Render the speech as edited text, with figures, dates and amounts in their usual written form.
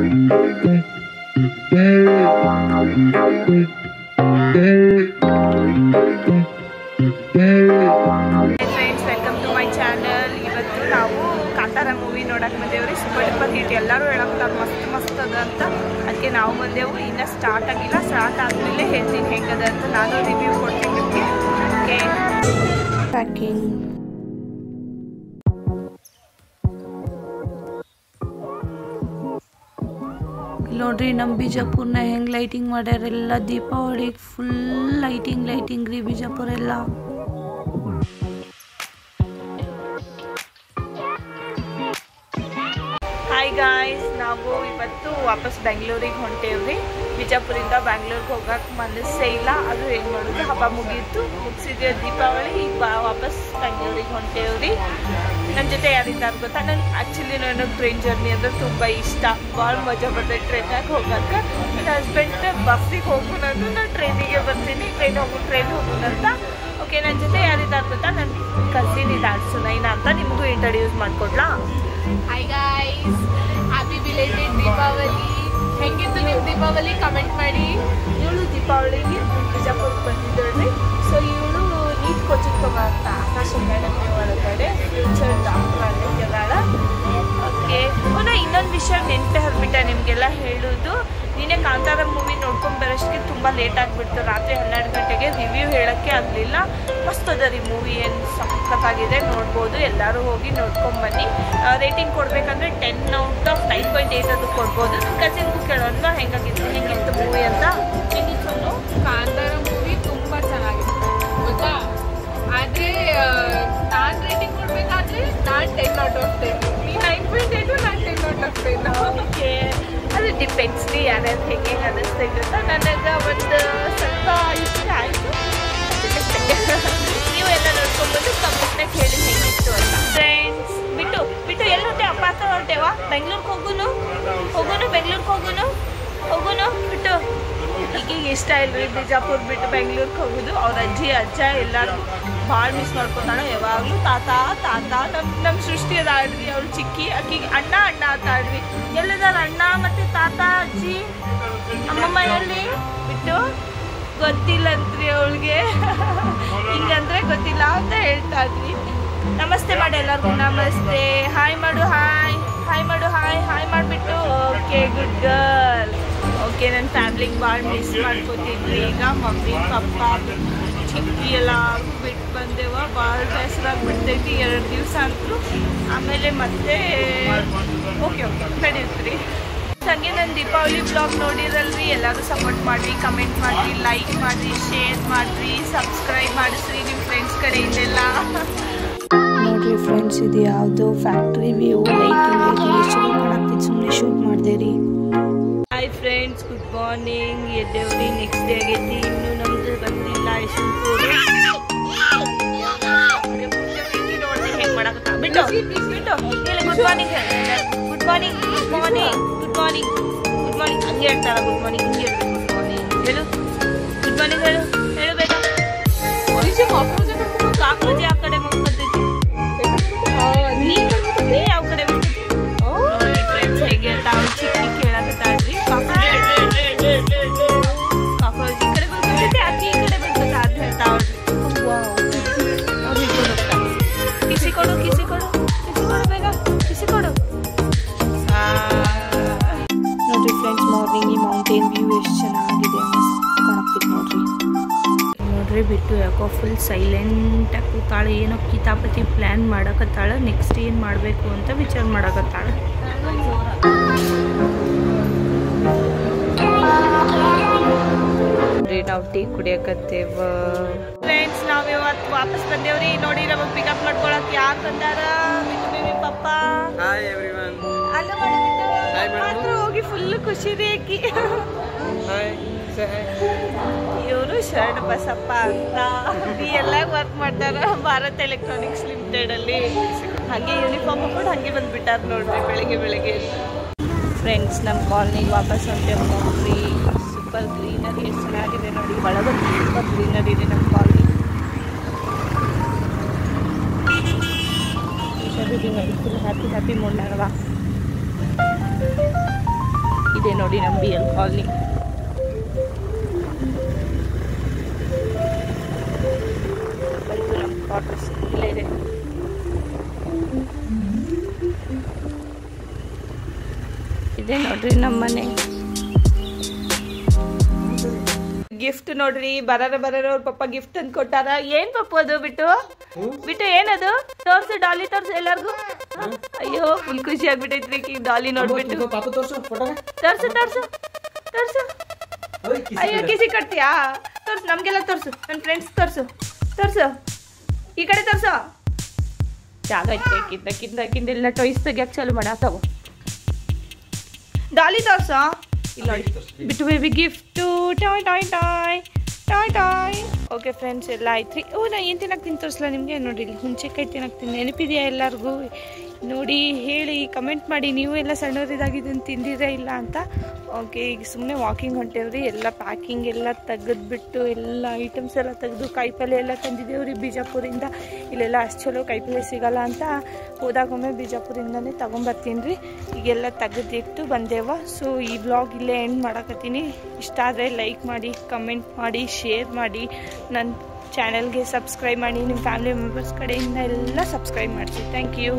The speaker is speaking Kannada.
Friends, welcome to my channel. ಇವತ್ತು ನಾವು ಕಾಂತಾರ ಮೂವಿ ನೋಡಕ್ಕೆ ಬಂದೇವ್ರಿ. ಸೂಪರ್ ಡೂಪರ್ ಹಿಟ್, ಎಲ್ಲರೂ ಹೇಳಕ್ತಾರೆ ಮಸ್ತ್ ಮಸ್ತ್ ಅದ ಅಂತ. ಅದಕ್ಕೆ ನಾವು ಬಂದೆವು. ಇನ್ನೂ ಸ್ಟಾರ್ಟ್ ಆಗಿಲ್ಲ. ಸ್ಟಾರ್ಟ್ ಆದಮೇಲೆ ಹೇಳ್ತೀನಿ ಹೆಂಗದ ಅಂತ. ನಾನು ರಿವ್ಯೂ ಕೊಡ್ತೀನಿ ನಿಮಗೆ. Okay, packing. ನೋಡ್ರಿ ನಮ್ಮ ಬಿಜಾಪುರ್ನ ಹೆಂಗೆ ಲೈಟಿಂಗ್ ಮಾಡ್ಯಾರ. ಎಲ್ಲ ದೀಪಾವಳಿಗೆ ಫುಲ್ ಲೈಟಿಂಗ್ ರೀ ಬಿಜಾಪುರ ಎಲ್ಲ. ಹಾಯ್ ಗಾಯ್ಸ್, ನಾವು ಇವತ್ತು ವಾಪಸ್ ಬೆಂಗಳೂರಿಗೆ ಹೊಂಟೇವ್ರಿ. ಬಿಜಾಪುರಿಂದ ಬ್ಯಾಂಗ್ಳೂರಿಗೆ ಹೋಗಕ್ಕೆ ಮನಸ್ಸೇ ಇಲ್ಲ. ಅದು ಏನು ಮಾಡೋದು, ಹಬ್ಬ ಮುಗಿಸಿದ್ವಿ ದೀಪಾವಳಿ. ಈಗ ವಾಪಸ್ ಬೆಂಗಳೂರಿಗೆ ಹೊಂಟೇವ್ರಿ. ನನ್ನ ಜೊತೆ ಯಾರಿದ್ದಾರೆ ಗೊತ್ತಾ? ನಾನು ಆ್ಯಕ್ಚುಲಿ ನನಗೆ ಟ್ರೈನ್ ಜರ್ನಿ ಅಂದರೆ ತುಂಬ ಇಷ್ಟ. ಭಾಳ ಮಜಾ ಬರ್ತದೆ ಟ್ರೈನಾಗ ಹೋಗೋಕ್ಕೆ. ನನ್ನ ಹಸ್ಬೆಂಡ್ ಬಸ್ಸಿಗೆ ಹೋಗೋಣ ಅಂದ್ರೆ ನಾನು ಟ್ರೈನಿಗೆ ಬರ್ತೀನಿ. ಟ್ರೈನ್ ಹೋಗೋಣ ಅಂತ. ಓಕೆ, ನನ್ನ ಜೊತೆ ಯಾರಿದ್ದಾರೆ ಗೊತ್ತಾ? ನನ್ನ ಕಸಿನ್ ಇದ್ದಾಳೆ ಸುನೈನಾ ಅಂತ. ನಿಮಗೂ ಇಂಟ್ರಡ್ಯೂಸ್ ಮಾಡಿಕೊಡ್ಲಾ? Hi guys, happy belated Deepavali. ಹೆಂಗಿತ್ತು ನಿಮ್ಮ ದೀಪಾವಳಿ? ಕಮೆಂಟ್ ಮಾಡಿ. ಇವಳು ದೀಪಾವಳಿಗೆ ಬಿಜಾಪುರಕ್ಕೆ ಬಂದಿದ್ದಳ್ರಿ. ಸೊ ಇವಳು ನೀಟ್ ಕೋಚಿಂಗ್ ತಗೋಂತ ಆಕಾಶ ಅಕಾಡೆಮಿ ಒಳಗಡೆ ಫ್ಯೂಚರ್ ಡಾಕ್ಟರ್ ಆಗಿದ್ದಾಳ. ಓಕೆ, ನಾ ಇನ್ನೊಂದು ವಿಷಯ ನೆನಪೇ ಹರಿಬಿಟ್ಟೆ ನಿಮಗೆಲ್ಲ ಹೇಳೋದು. ನೀನೇ ಕಾಂತಾರ ಮೂವಿ ನೋಡ್ಕೊಂಡು ಬರೋಷ್ಟಕ್ಕೆ ತುಂಬ ಲೇಟ್ ಆಗಿಬಿಡ್ತು. ರಾತ್ರಿ 12 ಗಂಟೆಗೆ ರಿವ್ಯೂ ಹೇಳೋಕ್ಕೆ ಆಗಲಿಲ್ಲ. ಮಸ್ತ್ ಅದ ರೀ ಮೂವಿ, ಏನು ಸಖತ್ತಾಗಿದೆ, ನೋಡ್ಬೋದು. ಎಲ್ಲರೂ ಹೋಗಿ ನೋಡ್ಕೊಂಬನ್ನಿ. ರೇಟಿಂಗ್ ಕೊಡಬೇಕಂದ್ರೆ 10/9.8 ಅದು ಕೊಡ್ಬೋದು. ನನ್ನ ಕಸಿನ್ಗೂ ಕೇಳೋಣ ಹೆಂಗಿತ್ತು ಮೂವಿ ಅಂತ. ಹೆಂಗಿತ್ತು? ಕಾಂತಾರ ಮೂವಿ ತುಂಬ ಚೆನ್ನಾಗಿತ್ತು ಗೊತ್ತಾ. ಆದರೆ ನಾನು ರೇಟಿಂಗ್ ಕೊಡಬೇಕಾದ್ರೆ ನಾನು 10/10. ನೀ 9.8, ನಾನು 10/10. ಓಕೆ, ಅದು ಡಿಪೆಂಡ್ಸ್ ರೀ ಯಾರ್ಯಾರು ಹೆಂಗೆ ಅನ್ನಿಸ್ತಾ ಇರುತ್ತೆ. ನನಗೆ ಒಂದು ಸ್ವಲ್ಪ ಇಷ್ಟ ಆಯಿತು. ನೀವು ಎಲ್ಲ ನೋಡ್ಕೊಂಬೋದು. ಕಮೆಂಟ್ನಾಗ ಹೇಳಿ ಹೆಂಗಿತ್ತು ಅಂತ. ಫ್ರೆಂಡ್ಸ್, ಬಿಟ್ಟು ಎಲ್ಲಿ ಹೊಟ್ಟೆ ಅಪ್ಪ ಹತ್ರ ಹೊರಟೇವಾ? ಬೆಂಗ್ಳೂರಿಗೆ ಹೋಗೋನು ಬಿಟ್ಟು. ಈಗೀಗ ಇಷ್ಟ ಇಲ್ರಿ ಬಿಜಾಪುರ ಬಿಟ್ಟು ಬೆಂಗ್ಳೂರಿಗೆ ಹೋಗೋದು. ಅವ್ರ ಅಜ್ಜಿ ಅಜ್ಜ ಎಲ್ಲರೂ ಭಾಳ ಮಿಸ್ ಮಾಡ್ಕೊತಾಳೆ. ಯಾವಾಗಲೂ ತಾತ ನಮ್ಮ ಸೃಷ್ಟಿ ಅದಾಳ್ರಿ. ಅವ್ಳು ಚಿಕ್ಕಿ, ಆಕಿಗೆ ಅಣ್ಣ ಆತಾಳ್ರಿ. ಎಲ್ಲದಾರ ಅಣ್ಣ ಮತ್ತು ತಾತ ಅಜ್ಜಿ ಅಮ್ಮಮ್ಮ ಎಲ್ಲಿ ಬಿಟ್ಟು ಗೊತ್ತಿಲ್ಲಂತ್ರಿ ಅವಳಿಗೆ. ಹಿಂಗಂದ್ರೆ ಗೊತ್ತಿಲ್ಲ ಅಂತ ಹೇಳ್ತಾಳ್ರಿ. ನಮಸ್ತೆ ಮಾಡಿ ಎಲ್ಲರಿಗೂ. ನಮಸ್ತೆ, ಹಾಯ್ ಮಾಡು. ಹಾಯ್ ಮಾಡಿಬಿಟ್ಟು. Okay, good girl. ಓಕೆ, ನನ್ನ ಫ್ಯಾಮ್ಲಿಗೆ ಭಾಳ ಮಿಸ್ ಮಾಡ್ಕೊತಿದ್ವಿ. ಈಗ ಮಮ್ಮಿ ಪಪ್ಪ ಚಿಕ್ಕಿ ಎಲ್ಲ ಬಿಟ್ಟು ಬಂದೆವ. ಭಾಳ ಬೇಸರಾಗ್ಬಿಡ್ತೈತಿ 2 ದಿವಸ ಅಂತೂ. ಆಮೇಲೆ ಮತ್ತೆ ಓಕೆ ನಡೆಯುತ್ರಿ. ಹಾಗೆ ನನ್ನ ದೀಪಾವಳಿ ಬ್ಲಾಗ್ ನೋಡಿರಲ್ರಿ. ಎಲ್ಲರೂ ಸಪೋರ್ಟ್ ಮಾಡಿರಿ, ಕಮೆಂಟ್ ಮಾಡಿರಿ, ಲೈಕ್ ಮಾಡಿರಿ, ಶೇರ್ ಮಾಡಿರಿ, ಸಬ್ಸ್ಕ್ರೈಬ್ ಮಾಡಿಸ್ರಿ ನಿಮ್ಮ ಫ್ರೆಂಡ್ಸ್ ಕಡೆಯಿಂದೆಲ್ಲ. ನೋಡಿರಿ ಫ್ರೆಂಡ್ಸ್, ಇದು ಯಾವುದೋ ಫ್ಯಾಕ್ಟ್ರಿ ವ್ಯೂ. ಲೈಟಿಂಗ್ ಎಷ್ಟು ಕಾಣಾಗ್ತಿತ್ತು, ಸುಮ್ಮನೆ ಶೂಟ್ ಮಾಡಿದೆ ರೀ. Hi friends, good morning. ಎದ್ದೇವ್ರಿ, ನೆಕ್ಸ್ಟ್ ಡೇ ಆಗೈತಿ. ಇನ್ನೂ ನಮ್ದು ಬಂದಿಲ್ಲ ಯಶವಂತಪುರ. ಹೆಂಗೆ ಮಾಡಕತ್ತ ಬಿಟ್ಟು ಹೇಳಿ. ಗುಡ್ ಮಾರ್ನಿಂಗ್ ಹಂಗೆ ಹೇಳ್ತಾರ. ಗುಡ್ ಮಾರ್ನಿಂಗ್ ಹಿಂಗೆ ಹೇಳು. ಗುಡ್ ಮಾರ್ನಿಂಗ್ ಹೇಳು ಬೇಗ. ಕಾಕ್ರೋಜಿ ಆ ಕಡೆ ಮಕ್ಕಳೈತಿ. ನೀ ಯಾವ ಕಡೆ ಫ್ರೆಂಡ್ಸ್ ಹೇಗೆ ಹೇಳ್ತಾವ? ಚಿಕ್ಕಿ ಕೇಳಕತ್ತಾಳ್ರಿ. ಕಾಕ್ರೋಜಿ ಈ ಕಡೆ ಬಂದ್ಬಿಟ್ಟೈತಿ, ಆಕಿ ಈ ಕಡೆ ಬಂದ್ಬಿಟ್ಟು ಅದು ಹೇಳ್ತಾವ್ರಿ. ಅವ್ರು ಹಿಡ್ಕೊಂಡು ಹೋಗ್ತಾರೆ. ಕಿಸಿ ಕೊಡು ಬೇಗ, ಕಿಸಿ ಕೊಡು. ನೋಡ್ರಿ ಫ್ರೆಂಡ್ಸ್, ಮಾರ್ನಿಂಗ್ ಈ ಮೌಂಟೇನ್ ವ್ಯೂ ಎಷ್ಟು ಚೆನ್ನಾಗಿದೆ, ಮಸ್ತ್ ಕಾಣಕ್ತಿತ್ತು ನೋಡ್ರಿ. ಬಿಟ್ಟು ಯಾಕೋ ಫುಲ್ ಸೈಲೆಂಟಾಗಿ ಕೂತಾಳೆ. ಏನೋ ಕಿತಾಪತಿ ಪ್ಲ್ಯಾನ್ ಮಾಡಕತ್ತಾಳೆ. ನೆಕ್ಸ್ಟ್ ಏನು ಮಾಡಬೇಕು ಅಂತ ವಿಚಾರ ಮಾಡಕತ್ತಾಳೆ. ನಾವು ಟೀ ಕುಡಿಯಕತ್ತೇವ. ಫ್ರೆಂಡ್ಸ್, ನಾವು ಇವತ್ತು ವಾಪಸ್ ಬಂದೇವ್ರಿ. ನೋಡಿ, ನಮಗೆ ಪಿಕಪ್ ಮಾಡ್ಕೊಳಕ್ಕೆ ಯಾರು ಬಂದಾರ? ಬೇಬಿ ಪಪ್ಪ ಅಲ್ಲ ಹೋಗಿ ಫುಲ್ ಖುಷಿ ರೀ ಆಕಿ. ಇವರು ಶರಣ ಬಸಪ್ಪ ಅಂತ ಎಲ್ಲ ವರ್ಕ್ ಮಾಡ್ತಾರ ಭಾರತ್ ಎಲೆಕ್ಟ್ರಾನಿಕ್ಸ್ ಲಿಮಿಟೆಡಲ್ಲಿ. ಹಾಗೆ ಯೂನಿಫಾರ್ಮ್ ಹಾಕೊಂಡು ಹಾಗೆ ಬಂದುಬಿಟ್ಟಾರ ನೋಡ್ರಿ ಬೆಳಗ್ಗೆ. ಫ್ರೆಂಡ್ಸ್, ನಮ್ಮ ಕಾಲನಿಗೆ ವಾಪಸ್ ಹೊಂಟೇವೆ ನೋಡ್ರಿ. ಸೂಪರ್ ಗ್ರೀನರಿ ಎಷ್ಟು ಚೆನ್ನಾಗಿದೆ ನೋಡಿ. ಒಳಗೊಂದು ಸೂಪರ್ ಗ್ರೀನರಿ ಇದೆ ನಮ್ಮ ಕಾಲನಿ. Full happy ಮೂಡ್ನಾಗವ. ಇದೆ ನೋಡಿ ನಮ್ಮ BL ಕಾಲನಿ. ನಮ್ಮ ಕ್ವಾರ್ಟರ್ಸ್ ಇಲ್ಲೇ ಇದೆ. ಇದೆ ನೋಡ್ರಿ ನಮ್ಮ ಮನೆ. ಗಿಫ್ಟ್ ನೋಡ್ರಿ, ಬರಾರ ಅವ್ರ ಪಪ್ಪ ಗಿಫ್ಟ್ ಅಂತ ಕೊಟ್ಟಾರ. ಏನ್ ಪಪ್ಪ ಅದು ಬಿಟ್ಟು ಏನದು? ತೋರ್ಸು ಡಾಲಿ, ತೋರ್ಸು ಎಲ್ಲಾರ್ಗು. ಅಯ್ಯೋ ಫುಲ್ ಖುಷಿ ಆಗ್ಬಿಟ್ಟೈತ್ರಿ ಡಾಲಿ ನೋಡ್ಬಿಟ್ಟು. ತೋರ್ಸು. ಅಯ್ಯೋ ಕಿಸಿ ಕಟ್ತೀಯಾ? ತೋರ್ಸು ನಮ್ಗೆಲ್ಲ ತೋರ್ಸು, ನನ್ನ ಫ್ರೆಂಡ್ಸ್ ತೋರ್ಸು. ಈ ಕಡೆ ತೋರ್ಸು. ಜಾಗ ಐತೆ ಕಿಂದ ಟೊಯ್ಸ್ ತೆಗಿಯಕ್ಕೆ ಚಾಲು ಮಾಡಾತಾವ. ಡಾಲಿ ತೋರ್ಸು. ಇಲ್ಲಿ ನೋಡಿ ಬಿಟ್ಟು baby gift. Toy. Okay friends, ಎಲ್ಲ ಆಯ್ತು ರೀ. ನಾ ಏನು ತಿನ್ನಕ್ತೀನಿ ತೋರಿಸಲ್ಲ ನಿಮಗೆ. ನೋಡಿರಿ ಇಲ್ಲಿ ಹುಣಸೆಕಾಯಿ ತಿನ್ನಕ್ತೀನಿ. ನೆನಪಿದೆಯಾ ಎಲ್ಲರಿಗೂ? ನೋಡಿ ಹೇಳಿ, ಕಮೆಂಟ್ ಮಾಡಿ. ನೀವು ಎಲ್ಲ ಸಣ್ಣವರಿದಾಗಿದ್ದನ್ನು ತಿಂದಿರೇ ಇಲ್ಲ ಅಂತ. ಓಕೆ, ಈಗ ಸುಮ್ಮನೆ ವಾಕಿಂಗ್ ಹೊಂಟೇವ್ರಿ. ಎಲ್ಲ ಪ್ಯಾಕಿಂಗ್ ಎಲ್ಲ ತೆಗೆದ್ಬಿಟ್ಟು ಎಲ್ಲ ಐಟಮ್ಸ್ ಎಲ್ಲ ತೆಗೆದು ಕಾಯಿಪಲ್ಲೆ ಎಲ್ಲ ತಂದಿದ್ದೇವ್ರಿ ಬಿಜಾಪುರಿಂದ. ಇಲ್ಲೆಲ್ಲ ಅಷ್ಟು ಚಲೋ ಕಾಯಿಪಲ್ಲೆ ಸಿಗಲ್ಲ ಅಂತ ಹೋದಾಗೊಮ್ಮೆ ಬಿಜಾಪುರಿಂದನೇ ತೊಗೊಂಬರ್ತೀನಿ ರೀ. ಈಗೆಲ್ಲ ತೆಗೆದಿಟ್ಟು ಬಂದೇವ. ಸೊ ಈ ವ್ಲಾಗ್ ಇಲ್ಲೇ ಎಂಡ್ ಮಾಡಕತ್ತೀನಿ. ಇಷ್ಟ ಆದರೆ ಲೈಕ್ ಮಾಡಿ, ಕಮೆಂಟ್ ಮಾಡಿ, ಶೇರ್ ಮಾಡಿ, ನನ್ನ ಚಾನಲ್ಗೆ ಸಬ್ಸ್ಕ್ರೈಬ್ ಮಾಡಿ. ನಿಮ್ಮ ಫ್ಯಾಮಿಲಿ ಮೆಂಬರ್ಸ್ ಕಡೆಯಿಂದ ಎಲ್ಲ ಸಬ್ಸ್ಕ್ರೈಬ್ ಮಾಡಿಸಿ. Thank you.